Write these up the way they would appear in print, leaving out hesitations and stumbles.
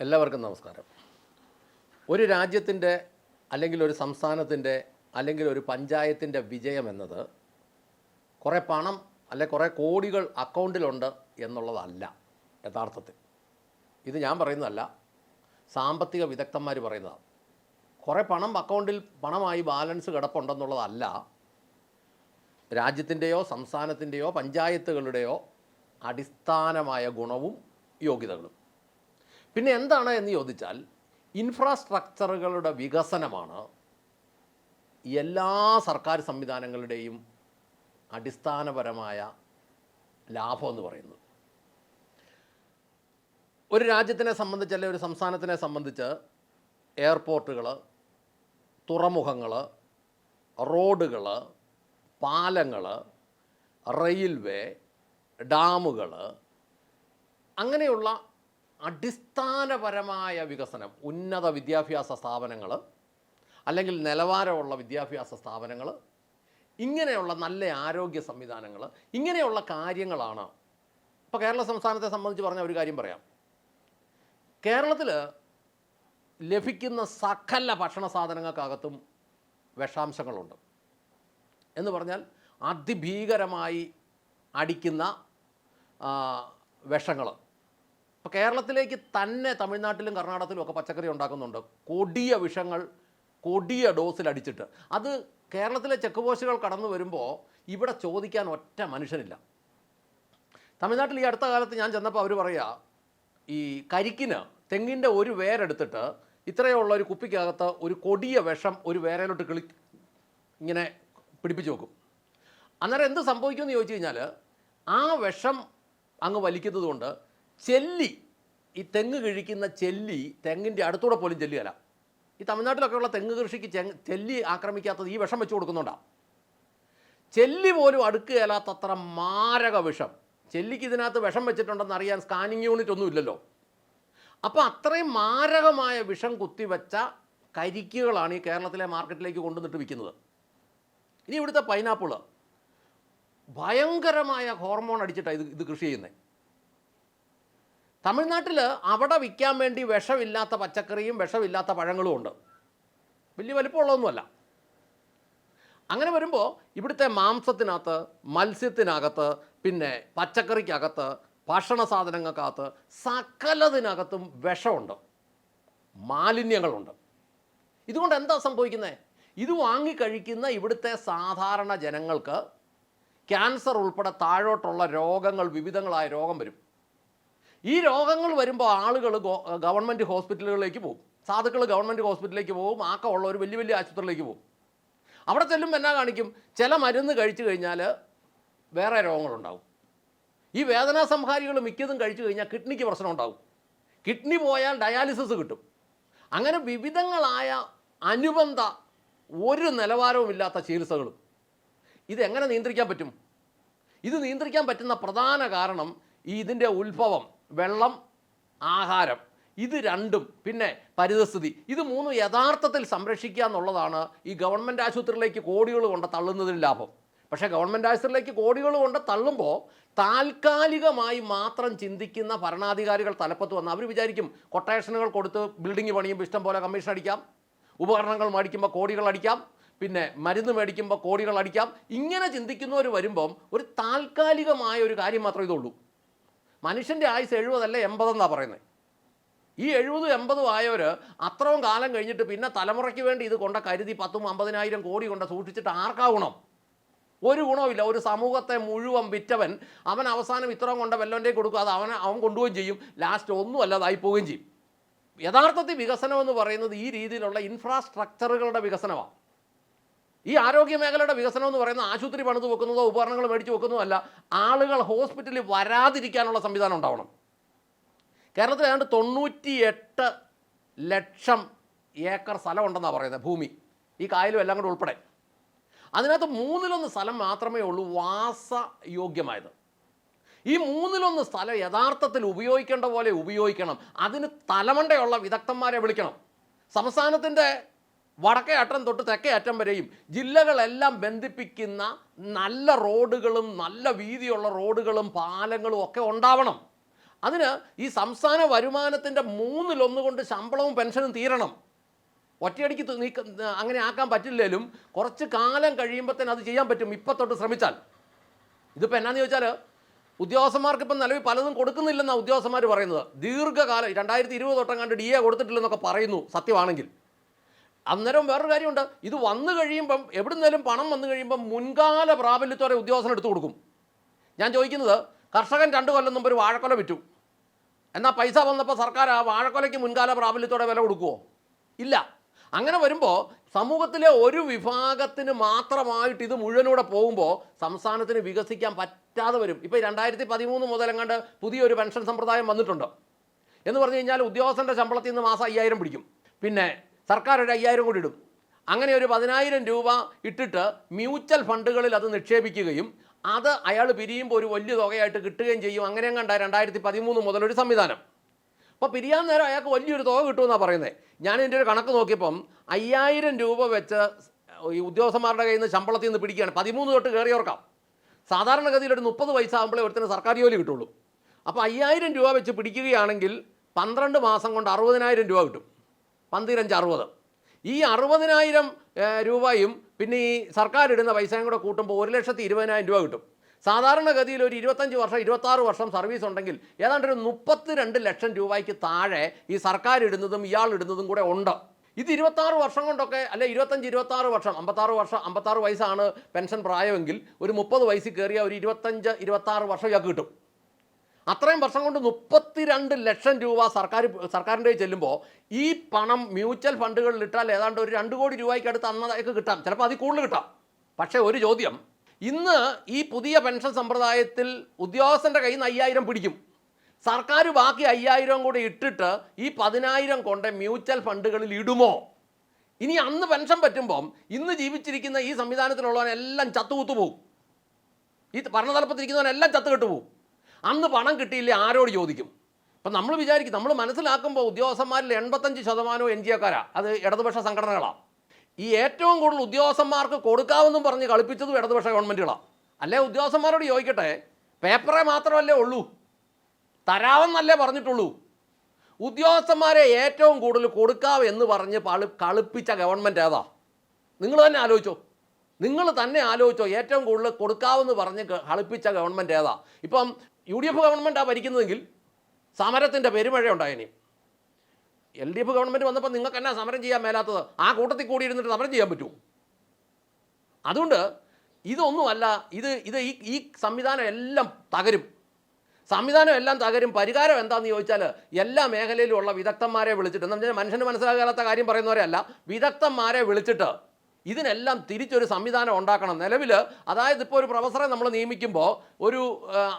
എല്ലാവർക്കും നമസ്കാരം. ഒരു രാജ്യത്തിൻ്റെ അല്ലെങ്കിൽ ഒരു സംസ്ഥാനത്തിൻ്റെ അല്ലെങ്കിൽ ഒരു പഞ്ചായത്തിൻ്റെ വിജയം എന്നത് കുറേ പണം അല്ലെ കുറേ കോടികൾ അക്കൗണ്ടിലുണ്ട് എന്നുള്ളതല്ല യഥാർത്ഥത്തിൽ. ഇത് ഞാൻ പറയുന്നതല്ല, സാമ്പത്തിക വിദഗ്ധന്മാർ പറയുന്നതാണ്. കുറേ പണം അക്കൗണ്ടിൽ പണമായി ബാലൻസ് കിടപ്പുണ്ടെന്നുള്ളതല്ല രാജ്യത്തിൻ്റെയോ സംസ്ഥാനത്തിൻ്റെയോ പഞ്ചായത്തുകളുടെയോ അടിസ്ഥാനമായ ഗുണവും യോഗ്യതകളും. പിന്നെ എന്താണ് എന്ന് ചോദിച്ചാൽ, ഇൻഫ്രാസ്ട്രക്ചറുകളുടെ വികസനമാണ് എല്ലാ സർക്കാർ സംവിധാനങ്ങളുടെയും അടിസ്ഥാനപരമായ ലാഭം എന്ന് പറയുന്നത്. ഒരു രാജ്യത്തിനെ സംബന്ധിച്ച് അല്ലെങ്കിൽ ഒരു സംസ്ഥാനത്തിനെ സംബന്ധിച്ച് എയർപോർട്ടുകൾ, തുറമുഖങ്ങൾ, റോഡുകൾ, പാലങ്ങൾ, റെയിൽവേ, ഡാമുകൾ, അങ്ങനെയുള്ള അടിസ്ഥാനപരമായ വികസനം, ഉന്നത വിദ്യാഭ്യാസ സ്ഥാപനങ്ങൾ അല്ലെങ്കിൽ നിലവാരമുള്ള വിദ്യാഭ്യാസ സ്ഥാപനങ്ങൾ, ഇങ്ങനെയുള്ള നല്ല ആരോഗ്യ സംവിധാനങ്ങൾ, ഇങ്ങനെയുള്ള കാര്യങ്ങളാണ്. ഇപ്പോൾ കേരള സംസ്ഥാനത്തെ സംബന്ധിച്ച് പറഞ്ഞ ഒരു കാര്യം പറയാം. കേരളത്തിൽ ലഭിക്കുന്ന സകല ഭക്ഷണ സാധനങ്ങൾക്കകത്തും വിഷാംശങ്ങളുണ്ട്. എന്ന് പറഞ്ഞാൽ അതിഭീകരമായി അടിക്കുന്ന വിഷങ്ങൾ. ഇപ്പോൾ കേരളത്തിലേക്ക് തന്നെ തമിഴ്നാട്ടിലും കർണാടകത്തിലും ഒക്കെ പച്ചക്കറി ഉണ്ടാക്കുന്നുണ്ട്. കൊടിയ വിഷങ്ങൾ കൊടിയ ഡോസിൽ അടിച്ചിട്ട്. അത് കേരളത്തിലെ ചെക്ക് പോസ്റ്റുകൾ കടന്നു വരുമ്പോൾ ഇവിടെ ചോദിക്കാൻ ഒറ്റ മനുഷ്യനില്ല. തമിഴ്നാട്ടിൽ ഈ അടുത്ത കാലത്ത് ഞാൻ ചെന്നപ്പോൾ അവർ പറയുക, ഈ കരിക്കിന് തെങ്ങിൻ്റെ ഒരു വേരെടുത്തിട്ട് ഇത്രയുള്ള ഒരു കുപ്പിക്കകത്ത് ഒരു കൊടിയ വിഷം ഒരു വേരയിലോട്ട് ഇങ്ങനെ പിടിപ്പിച്ച് വെക്കും. അന്നേരം എന്ത് സംഭവിക്കുമെന്ന് ചോദിച്ചു കഴിഞ്ഞാൽ, ആ വിഷം അങ്ങ് വലിക്കുന്നത് കൊണ്ട് ചെല്ലി, ഈ തെങ്ങ് കിഴിക്കുന്ന ചെല്ലി തെങ്ങിൻ്റെ അടുത്തൂടെ പോലും ചെല്ലുകയില്ല. ഈ തമിഴ്നാട്ടിലൊക്കെയുള്ള തെങ്ങ് കൃഷിക്ക് ചെല്ലി ആക്രമിക്കാത്തത് ഈ വിഷം വെച്ച് കൊടുക്കുന്നുണ്ടാണ്. ചെല്ലി പോലും അടുക്കുകയില്ലാത്തത്ര മാരക വിഷം. ചെല്ലിക്ക് ഇതിനകത്ത് വിഷം വെച്ചിട്ടുണ്ടെന്ന് അറിയാൻ സ്കാനിങ് യൂണിറ്റ് ഒന്നും ഇല്ലല്ലോ. അപ്പോൾ അത്രയും മാരകമായ വിഷം കുത്തിവെച്ച കരിക്കുകളാണ് ഈ കേരളത്തിലെ മാർക്കറ്റിലേക്ക് കൊണ്ടുവന്നിട്ട് വിൽക്കുന്നത്. ഇനി ഇവിടുത്തെ പൈനാപ്പിൾ ഭയങ്കരമായ ഹോർമോൺ അടിച്ചിട്ടാണ് ഇത് കൃഷി ചെയ്യുന്നത്. തമിഴ്നാട്ടിൽ അവിടെ വിൽക്കാൻ വേണ്ടി വിഷമില്ലാത്ത പച്ചക്കറിയും വിഷമില്ലാത്ത പഴങ്ങളും ഉണ്ട്. വലിയ വലിപ്പമുള്ളതൊന്നുമല്ല. അങ്ങനെ വരുമ്പോൾ ഇവിടുത്തെ മാംസത്തിനകത്ത്, മത്സ്യത്തിനകത്ത്, പിന്നെ പച്ചക്കറിക്കകത്ത്, ഭക്ഷണ സാധനങ്ങൾക്കകത്ത്, സകലതിനകത്തും വിഷമുണ്ട്, മാലിന്യങ്ങളുണ്ട്. ഇതുകൊണ്ട് എന്താ സംഭവിക്കുന്നത്? ഇത് വാങ്ങിക്കഴിക്കുന്ന ഇവിടുത്തെ സാധാരണ ജനങ്ങൾക്ക് ക്യാൻസർ ഉൾപ്പെടെ താഴോട്ടുള്ള രോഗങ്ങൾ, വിവിധങ്ങളായ രോഗം വരും. ഈ രോഗങ്ങൾ വരുമ്പോൾ ആളുകൾ ഗവൺമെൻറ് ഹോസ്പിറ്റലുകളിലേക്ക് പോകും. സാധുക്കൾ ഗവൺമെൻറ് ഹോസ്പിറ്റലിലേക്ക് പോകും, ആക്കമുള്ളവർ വലിയ വലിയ ആശുപത്രിയിലേക്ക് പോകും. അവിടെ ചെല്ലുമ്പോൾ എന്നാ കാണിക്കും? ചില മരുന്ന് കഴിച്ചു കഴിഞ്ഞാൽ വേറെ രോഗങ്ങളുണ്ടാകും. ഈ വേദനാ സംഹാരികൾ മിക്കതും കഴിച്ചു കഴിഞ്ഞാൽ കിഡ്നിക്ക് പ്രശ്നം ഉണ്ടാകും. കിഡ്നി പോയാൽ ഡയാലിസിസ് കിട്ടും. അങ്ങനെ വിവിധങ്ങളായ അനുബന്ധ ഒരു നിലവാരവുമില്ലാത്ത ചികിത്സകളും. ഇതെങ്ങനെ നിയന്ത്രിക്കാൻ പറ്റും? ഇത് നിയന്ത്രിക്കാൻ പറ്റുന്ന പ്രധാന കാരണം ഇതിൻ്റെ ഉത്ഭവം, വെള്ളം, ആഹാരം, ഇത് രണ്ടും, പിന്നെ പരിതസ്ഥിതി, ഇത് മൂന്നും യഥാർത്ഥത്തിൽ സംരക്ഷിക്കുക എന്നുള്ളതാണ് ഈ ഗവൺമെൻറ് ആശുപത്രിയിലേക്ക് കോടികൾ കൊണ്ട് തള്ളുന്നതിന് ലാഭം. പക്ഷേ ഗവൺമെൻറ് ആശുപത്രിയിലേക്ക് കോടികൾ കൊണ്ട് തള്ളുമ്പോൾ താൽക്കാലികമായി മാത്രം ചിന്തിക്കുന്ന ഭരണാധികാരികൾ തലപ്പത്ത് വന്ന് അവർ വിചാരിക്കും കൊട്ടേഷനുകൾ കൊടുത്ത് ബിൽഡിംഗ് പണിയുമ്പോൾ ഇഷ്ടം പോലെ കമ്മീഷൻ അടിക്കാം, ഉപകരണങ്ങൾ മേടിക്കുമ്പോൾ കോടികൾ അടിക്കാം, പിന്നെ മരുന്ന് മേടിക്കുമ്പോൾ കോടികൾ അടിക്കാം. ഇങ്ങനെ ചിന്തിക്കുന്നവർ വരുമ്പം ഒരു താൽക്കാലികമായ ഒരു കാര്യം മാത്രമേ ഇതുള്ളൂ. മനുഷ്യൻ്റെ ആയുസ് 70 അല്ല 80 എന്നാണ് പറയുന്നത്. ഈ 70-80 ആയവർ അത്രയും കാലം കഴിഞ്ഞിട്ട് പിന്നെ തലമുറയ്ക്ക് വേണ്ടി ഇത് കൊണ്ട കരുതി 10-50,000 കോടി കൊണ്ട് സൂക്ഷിച്ചിട്ട് ആർക്കാ ഗുണം? ഒരു ഗുണവുമില്ല. ഒരു സമൂഹത്തെ മുഴുവൻ വിറ്റവൻ അവൻ അവസാനം ഇത്രയും കൊണ്ട് വെല്ലോൻ്റെ കൊടുക്കും. അത് അവൻ കൊണ്ടുപോവുകയും ചെയ്യും. ലാസ്റ്റ് ഒന്നും അല്ലാതായി പോവുകയും ചെയ്യും. യഥാർത്ഥത്തിൽ വികസനം എന്ന് പറയുന്നത് ഈ രീതിയിലുള്ള ഇൻഫ്രാസ്ട്രക്ചറുകളുടെ വികസനമാണ്. ഈ ആരോഗ്യ മേഖലയുടെ വികസനം എന്ന് പറയുന്നത് ആശുപത്രി പണിത് വെക്കുന്നതോ ഉപകരണങ്ങൾ മേടിച്ച് വെക്കുന്നതോ അല്ല. ആളുകൾ ഹോസ്പിറ്റലിൽ വരാതിരിക്കാനുള്ള സംവിധാനം ഉണ്ടാവണം. കേരളത്തിൽ ഏതാണ്ട് 98 ലക്ഷം ഏക്കർ സ്ഥലം ഉണ്ടെന്നാണ് പറയുന്നത്, ഭൂമി, ഈ കായലും എല്ലാം കൂടെ ഉൾപ്പെടെ. അതിനകത്ത് 1/3 സ്ഥലം മാത്രമേ ഉള്ളൂ വാസയോഗ്യമായത്. ഈ 1/3 സ്ഥലം യഥാർത്ഥത്തിൽ ഉപയോഗിക്കേണ്ട പോലെ ഉപയോഗിക്കണം. അതിന് തലമണ്ടയുള്ള വിദഗ്ധന്മാരെ വിളിക്കണം. സംസ്ഥാനത്തിൻ്റെ വടക്കേ അറ്റം തൊട്ട് തെക്കേ അറ്റം വരെയും ജില്ലകളെല്ലാം ബന്ധിപ്പിക്കുന്ന നല്ല റോഡുകളും നല്ല വീതിയുള്ള റോഡുകളും പാലങ്ങളും ഒക്കെ ഉണ്ടാവണം. അതിന് ഈ സംസ്ഥാന വരുമാനത്തിൻ്റെ 1/3 കൊണ്ട് ശമ്പളവും പെൻഷനും തീരണം. ഒറ്റയടിക്ക് അങ്ങനെ ആക്കാൻ പറ്റില്ലേലും കുറച്ച് കാലം കഴിയുമ്പോൾ തന്നെ അത് ചെയ്യാൻ പറ്റും, ഇപ്പം തൊട്ട് ശ്രമിച്ചാൽ. ഇതിപ്പോൾ എന്നാന്ന് ചോദിച്ചാൽ ഉദ്യോഗസ്ഥന്മാർക്ക് ഇപ്പം നിലവിൽ പലതും കൊടുക്കുന്നില്ലെന്നാണ് ഉദ്യോഗസ്ഥന്മാർ പറയുന്നത്. ദീർഘകാലം 2020 തൊട്ടങ്ങാണ്ട് DA കൊടുത്തിട്ടില്ലെന്നൊക്കെ പറയുന്നു, സത്യമാണെങ്കിൽ. അന്നേരം വേറൊരു കാര്യമുണ്ട്, ഇത് വന്നു കഴിയുമ്പം എവിടുന്നേലും പണം വന്നു കഴിയുമ്പം മുൻകാല പ്രാബല്യത്തോടെ ഉദ്യോഗസ്ഥന് എടുത്തു കൊടുക്കും. ഞാൻ ചോദിക്കുന്നത്, കർഷകൻ 2 കൊല്ലം മുമ്പ് ഒരു വാഴക്കൊല വിറ്റു, എന്നാൽ പൈസ വന്നപ്പോൾ സർക്കാർ ആ വാഴക്കൊലയ്ക്ക് മുൻകാല പ്രാബല്യത്തോടെ വില കൊടുക്കുമോ? ഇല്ല. അങ്ങനെ വരുമ്പോൾ സമൂഹത്തിലെ ഒരു വിഭാഗത്തിന് മാത്രമായിട്ട് ഇത് മുഴുവനൂടെ പോകുമ്പോൾ സംസ്ഥാനത്തിന് വികസിക്കാൻ പറ്റാതെ വരും. ഇപ്പോൾ 2013 മുതലെങ്ങാണ്ട് പുതിയൊരു പെൻഷൻ സമ്പ്രദായം വന്നിട്ടുണ്ട്. എന്ന് പറഞ്ഞു കഴിഞ്ഞാൽ ഉദ്യോഗസ്ഥൻ്റെ ശമ്പളത്തിൽ നിന്ന് മാസം 5000 പിടിക്കും, പിന്നെ സർക്കാർ ഒരു 5000 കൂടി ഇടും. അങ്ങനെ ഒരു 10000 രൂപ ഇട്ടിട്ട് മ്യൂച്വൽ ഫണ്ടുകളിൽ അത് നിക്ഷേപിക്കുകയും അത് അയാൾ പിരിയുമ്പോൾ ഒരു വലിയ തുകയായിട്ട് കിട്ടുകയും ചെയ്യും. അങ്ങനെയും കണ്ട 2013 മുതലൊരു സംവിധാനം. അപ്പോൾ പിരിയാൻ നേരം അയാൾക്ക് വലിയൊരു തുക കിട്ടുമെന്നാണ് പറയുന്നത്. ഞാൻ ഇതിൻ്റെ ഒരു കണക്ക് നോക്കിയപ്പം 5000 രൂപ വെച്ച് ഈ ഉദ്യോഗസ്ഥന്മാരുടെ കയ്യിൽ നിന്ന് ശമ്പളത്തിൽ നിന്ന് പിടിക്കുകയാണ്. 13 തൊട്ട് കയറിയോർക്കാം. സാധാരണഗതിയിൽ ഒരു 30 വയസ്സ് ആകുമ്പോഴേ ഒരുത്തിന് സർക്കാർ ജോലി കിട്ടുള്ളൂ. അപ്പോൾ 5000 രൂപ വെച്ച് പിടിക്കുകയാണെങ്കിൽ 12 മാസം കൊണ്ട് 60000 രൂപ കിട്ടും. 15 60. ഈ 60000 രൂപയും പിന്നെ ഈ സർക്കാർ ഇടുന്ന പൈസയും കൂടെ കൂട്ടുമ്പോൾ 1,20,000 രൂപ കിട്ടും. സാധാരണഗതിയിൽ ഒരു 25 വർഷം 26 വർഷം സർവീസ് ഉണ്ടെങ്കിൽ ഏതാണ്ട് ഒരു 32 ലക്ഷം രൂപയ്ക്ക് താഴെ ഈ സർക്കാർ ഇടുന്നതും ഇയാൾ ഇടുന്നതും കൂടെ ഉണ്ട്. ഇത് 26 വർഷം കൊണ്ടൊക്കെ, അല്ലെ 25-26 വർഷം, 56 വയസ്സാണ് പെൻഷൻ പ്രായമെങ്കിൽ ഒരു 30 വയസ്സിൽ കയറിയ ഒരു 25-26 വർഷം ഇയാൾക്ക് കിട്ടും. അത്രയും വർഷം കൊണ്ട് 32 ലക്ഷം രൂപ സർക്കാരിൻ്റെ ചെല്ലുമ്പോൾ ഈ പണം മ്യൂച്വൽ ഫണ്ടുകളിൽ ഇട്ടാൽ ഏതാണ്ട് ഒരു 2 കോടി രൂപയ്ക്ക് അടുത്ത് അന്നേക്ക് കിട്ടാം, ചിലപ്പോൾ അതിൽ കൂടുതൽ കിട്ടാം. പക്ഷേ ഒരു ചോദ്യം, ഇന്ന് ഈ പുതിയ പെൻഷൻ സമ്പ്രദായത്തിൽ ഉദ്യോഗസ്ഥൻ്റെ കയ്യിൽ നിന്ന് 5000 പിടിക്കും, സർക്കാർ ബാക്കി 5000 കൂടെ ഇട്ടിട്ട് ഈ 10000 കൊണ്ട് മ്യൂച്വൽ ഫണ്ടുകളിൽ ഇടുമോ? ഇനി അന്ന് പെൻഷൻ പറ്റുമ്പം ഇന്ന് ജീവിച്ചിരിക്കുന്ന ഈ സംവിധാനത്തിലുള്ളവനെല്ലാം ചത്തുകുത്തു പോകും, ഈ ഭരണതലപ്പത്തിരിക്കുന്നവനെല്ലാം ചത്തുകെട്ടു പോകും. അന്ന് പണം കിട്ടിയില്ലേ ആരോട് ചോദിക്കും? അപ്പം നമ്മൾ വിചാരിക്കും, നമ്മൾ മനസ്സിലാക്കുമ്പോൾ ഉദ്യോഗസ്ഥന്മാരിൽ 85% NGO-ക്കാരാണ്, അത് ഇടതുപക്ഷ സംഘടനകളാണ്. ഈ ഏറ്റവും കൂടുതൽ ഉദ്യോഗസ്ഥന്മാർക്ക് കൊടുക്കാമെന്നും പറഞ്ഞ് കളിപ്പിച്ചതും ഇടതുപക്ഷ ഗവൺമെൻറ്റുകളാണ്. അല്ലേ ഉദ്യോഗസ്ഥന്മാരോട് ചോദിക്കട്ടെ, പേപ്പറെ മാത്രമല്ലേ ഉള്ളൂ, തരാമെന്നല്ലേ പറഞ്ഞിട്ടുള്ളൂ? ഉദ്യോഗസ്ഥന്മാരെ ഏറ്റവും കൂടുതൽ കൊടുക്കാവ് എന്ന് പറഞ്ഞ് കളിപ്പിച്ച ഗവൺമെൻറ് ഏതാ? നിങ്ങൾ തന്നെ ആലോചിച്ചോ. ഏറ്റവും കൂടുതൽ കൊടുക്കാവെന്ന് പറഞ്ഞ് കളിപ്പിച്ച ഗവൺമെൻറ് ഏതാ? ഇപ്പം UDF ഗവൺമെൻറ്റാണ് ഭരിക്കുന്നതെങ്കിൽ സമരത്തിൻ്റെ പെരുമഴ ഉണ്ടായേനെ. LDF ഗവൺമെൻറ് വന്നപ്പോൾ നിങ്ങൾക്ക് എന്നാ സമരം ചെയ്യാൻ മേലാത്തത്? ആ കൂട്ടത്തിൽ കൂടി ഇരുന്നിട്ട് സമരം ചെയ്യാൻ പറ്റുമോ? അതുകൊണ്ട് ഇതൊന്നുമല്ല, ഈ സംവിധാനം എല്ലാം തകരും. പരിഹാരം എന്താണെന്ന് ചോദിച്ചാൽ എല്ലാ മേഖലയിലും ഉള്ള വിദഗ്ധന്മാരെ വിളിച്ചിട്ട്, എന്ന് പറഞ്ഞാൽ മനുഷ്യന് മനസ്സിലാകാത്ത കാര്യം പറയുന്നവരെയല്ല, വിദഗ്ധന്മാരെ വിളിച്ചിട്ട് ഇതിനെല്ലാം തിരിച്ചൊരു സംവിധാനം ഉണ്ടാക്കണം. നിലവിൽ അതായത് ഇപ്പോൾ ഒരു പ്രൊഫസറെ നമ്മൾ നിയമിക്കുമ്പോൾ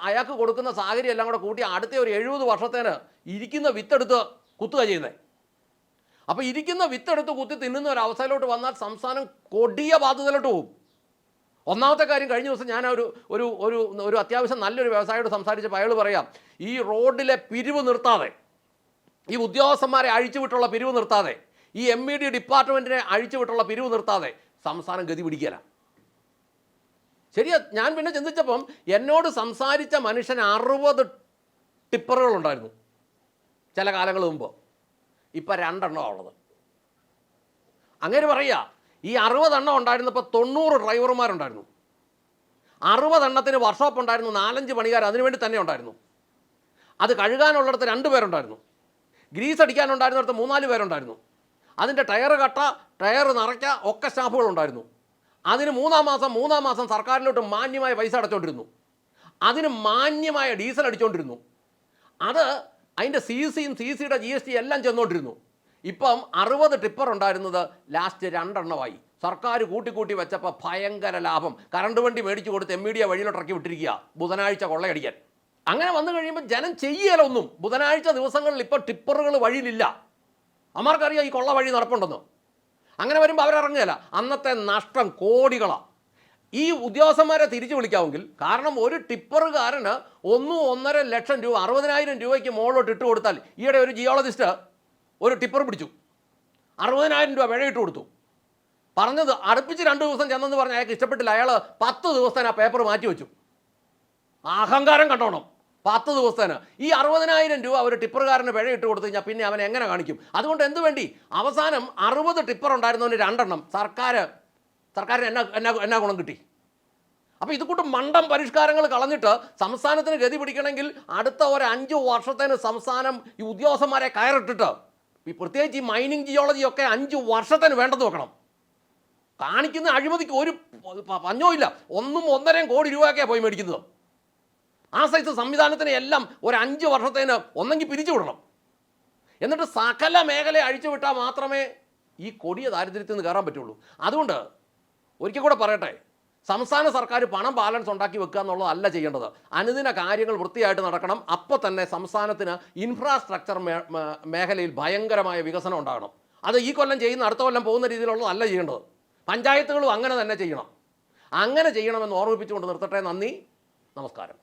അയാൾക്ക് കൊടുക്കുന്ന സാഹചര്യം എല്ലാം കൂടെ കൂട്ടി അടുത്ത ഒരു 70 വർഷത്തേന് ഇരിക്കുന്ന വിത്തെടുത്ത് കുത്തുക ചെയ്യുന്നത്. അപ്പോൾ ഇരിക്കുന്ന വിത്തെടുത്ത് കുത്തി തിന്നുന്ന ഒരു അവസ്ഥയിലോട്ട് വന്നാൽ സംസ്ഥാനം കൊടിയ ബാധ്യതയിലോട്ട് പോകും. ഒന്നാമത്തെ കാര്യം, കഴിഞ്ഞ ദിവസം ഞാൻ ഒരു അത്യാവശ്യം നല്ലൊരു വ്യവസായിയോട് സംസാരിച്ചപ്പോൾ അയാൾ പറയാം, ഈ റോഡിലെ പിരിവ് നിർത്താതെ, ഈ ഉദ്യോഗസ്ഥന്മാരെ അഴിച്ചുവിട്ടുള്ള പിരിവ് നിർത്താതെ, ഈ MED ഡിപ്പാർട്ട്മെൻറ്റിനെ അഴിച്ചുവിട്ടുള്ള പിരിവ് നിർത്താതെ സംസ്ഥാനം ഗതി പിടിക്കല. ശരിയാ. ഞാൻ പിന്നെ ചിന്തിച്ചപ്പം എന്നോട് സംസാരിച്ച മനുഷ്യൻ 60 ടിപ്പറുകളുണ്ടായിരുന്നു ചില കാലങ്ങൾ മുമ്പ്. ഇപ്പം 2 എണ്ണമാണ് ഉള്ളത്. അങ്ങനെ പറയുക, ഈ 60 എണ്ണം ഉണ്ടായിരുന്നപ്പോൾ 90 ഡ്രൈവർമാരുണ്ടായിരുന്നു. 60 എണ്ണത്തിന് വർക്ക്ഷോപ്പ് ഉണ്ടായിരുന്നു, 4-5 പണിക്കാർ അതിനുവേണ്ടി തന്നെ ഉണ്ടായിരുന്നു. അത് കഴുകാനുള്ളിടത്ത് 2 പേരുണ്ടായിരുന്നു. ഗ്രീസ് അടിക്കാനുണ്ടായിരുന്നിടത്ത് 3-4 പേരുണ്ടായിരുന്നു. അതിൻ്റെ ടയർ നിറയ്ക്കുക ഒക്കെ സ്റ്റാഫുകളുണ്ടായിരുന്നു. അതിന് മൂന്നാം മാസം സർക്കാരിലോട്ട് മാന്യമായ പൈസ അടച്ചുകൊണ്ടിരുന്നു. അതിന് മാന്യമായ ഡീസൽ അടിച്ചുകൊണ്ടിരുന്നു. അതിൻ്റെ CCയും CCയുടെ GST എല്ലാം ചെന്നുകൊണ്ടിരുന്നു. ഇപ്പം 60 ടിപ്പർ ഉണ്ടായിരുന്നത് ലാസ്റ്റ് 2 എണ്ണമായി. സർക്കാർ കൂട്ടി വെച്ചപ്പോൾ ഭയങ്കര ലാഭം. കറണ്ട് വണ്ടി മേടിച്ചു കൊടുത്ത് MED വഴിയിലോട്ട് ഇറക്കി വിട്ടിരിക്കുക ബുധനാഴ്ച കൊള്ളയടിക്കാൻ. അങ്ങനെ വന്നു കഴിയുമ്പോൾ ജനം ചെയ്യലൊന്നും. ബുധനാഴ്ച ദിവസങ്ങളിൽ ഇപ്പോൾ ടിപ്പറുകൾ വഴിയിലില്ല. അമാർക്കറിയാം ഈ കൊള്ള വഴി നടപ്പുണ്ടെന്ന്. അങ്ങനെ വരുമ്പോൾ അവരിറങ്ങുകയില്ല. അന്നത്തെ നഷ്ടം കോടികളാണ്. ഈ ഉദ്യോഗസ്ഥന്മാരെ തിരിച്ചു വിളിക്കാമെങ്കിൽ, കാരണം ഒരു ടിപ്പറുകാരന് 1-1.5 ലക്ഷം രൂപ 60,000 രൂപയ്ക്ക് മുകളിലോട്ട് ഇട്ട് കൊടുത്താൽ, ഈയിടെ ഒരു ജിയോളജിസ്റ്റ് ഒരു ടിപ്പർ പിടിച്ചു, 60,000 രൂപ പിഴയിട്ട് കൊടുത്തു. പറഞ്ഞത് അടുപ്പിച്ച് 2 ദിവസം ചെന്നെന്ന് പറഞ്ഞ് അയാൾക്ക് ഇഷ്ടപ്പെട്ടില്ല. അയാൾ 10 ദിവസത്തേന് ആ പേപ്പർ മാറ്റി വെച്ചു. അഹങ്കാരം കണ്ടോണം. 10 ദിവസത്തേന് ഈ 60,000 രൂപ ഒരു ടിപ്പറുകാരന് പിഴ ഇട്ട് കൊടുത്തു കഴിഞ്ഞാൽ പിന്നെ അവൻ എങ്ങനെ കാണിക്കും? അതുകൊണ്ട് എന്ത് വേണ്ടി അവസാനം 60 ടിപ്പർ ഉണ്ടായിരുന്നവന് 2 എണ്ണം സർക്കാരിന് എന്നാ ഗുണം കിട്ടി? അപ്പോൾ ഇതുകൂട്ട് മണ്ടം പരിഷ്കാരങ്ങൾ കളഞ്ഞിട്ട് സംസ്ഥാനത്തിന് ഗതി പിടിക്കണമെങ്കിൽ അടുത്ത ഒരു 5 വർഷത്തേന് സംസ്ഥാനം ഈ ഉദ്യോഗസ്ഥന്മാരെ കയറിട്ടിട്ട് ഈ പ്രത്യേകിച്ച് ഈ മൈനിങ് ജിയോളജിയൊക്കെ 5 വർഷത്തേന് വേണ്ടെന്ന് വെക്കണം. കാണിക്കുന്ന അഴിമതിക്ക് ഒരു പഞ്ഞവും ഇല്ല. 1.5 കോടി രൂപയൊക്കെയാണ് പോയി മേടിക്കുന്നത്. ആ സൈസ് സംവിധാനത്തിന് എല്ലാം ഒരു 5 വർഷത്തേന് ഒന്നെങ്കിൽ പിരിച്ചു വിടണം. എന്നിട്ട് സകല മേഖല അഴിച്ചു വിട്ടാൽ മാത്രമേ ഈ കൊടിയ ദാരിദ്ര്യത്തിൽ നിന്ന് കയറാൻ പറ്റുള്ളൂ. അതുകൊണ്ട് ഒരിക്കൽ കൂടെ പറയട്ടെ, സംസ്ഥാന സർക്കാർ പണം ബാലൻസ് ഉണ്ടാക്കി വെക്കുക എന്നുള്ളതല്ല ചെയ്യേണ്ടത്. അനുദിന കാര്യങ്ങൾ വൃത്തിയായിട്ട് നടക്കണം. അപ്പോൾ തന്നെ സംസ്ഥാനത്തിന് ഇൻഫ്രാസ്ട്രക്ചർ മേഖലയിൽ ഭയങ്കരമായ വികസനം ഉണ്ടാകണം. അത് ഈ കൊല്ലം ചെയ്യുന്ന അടുത്ത കൊല്ലം പോകുന്ന രീതിയിലുള്ളതല്ല ചെയ്യേണ്ടത്. പഞ്ചായത്തുകളും അങ്ങനെ തന്നെ ചെയ്യണം. അങ്ങനെ ചെയ്യണമെന്ന് ഓർമ്മിപ്പിച്ചുകൊണ്ട് നിർത്തട്ടെ. നന്ദി, നമസ്കാരം.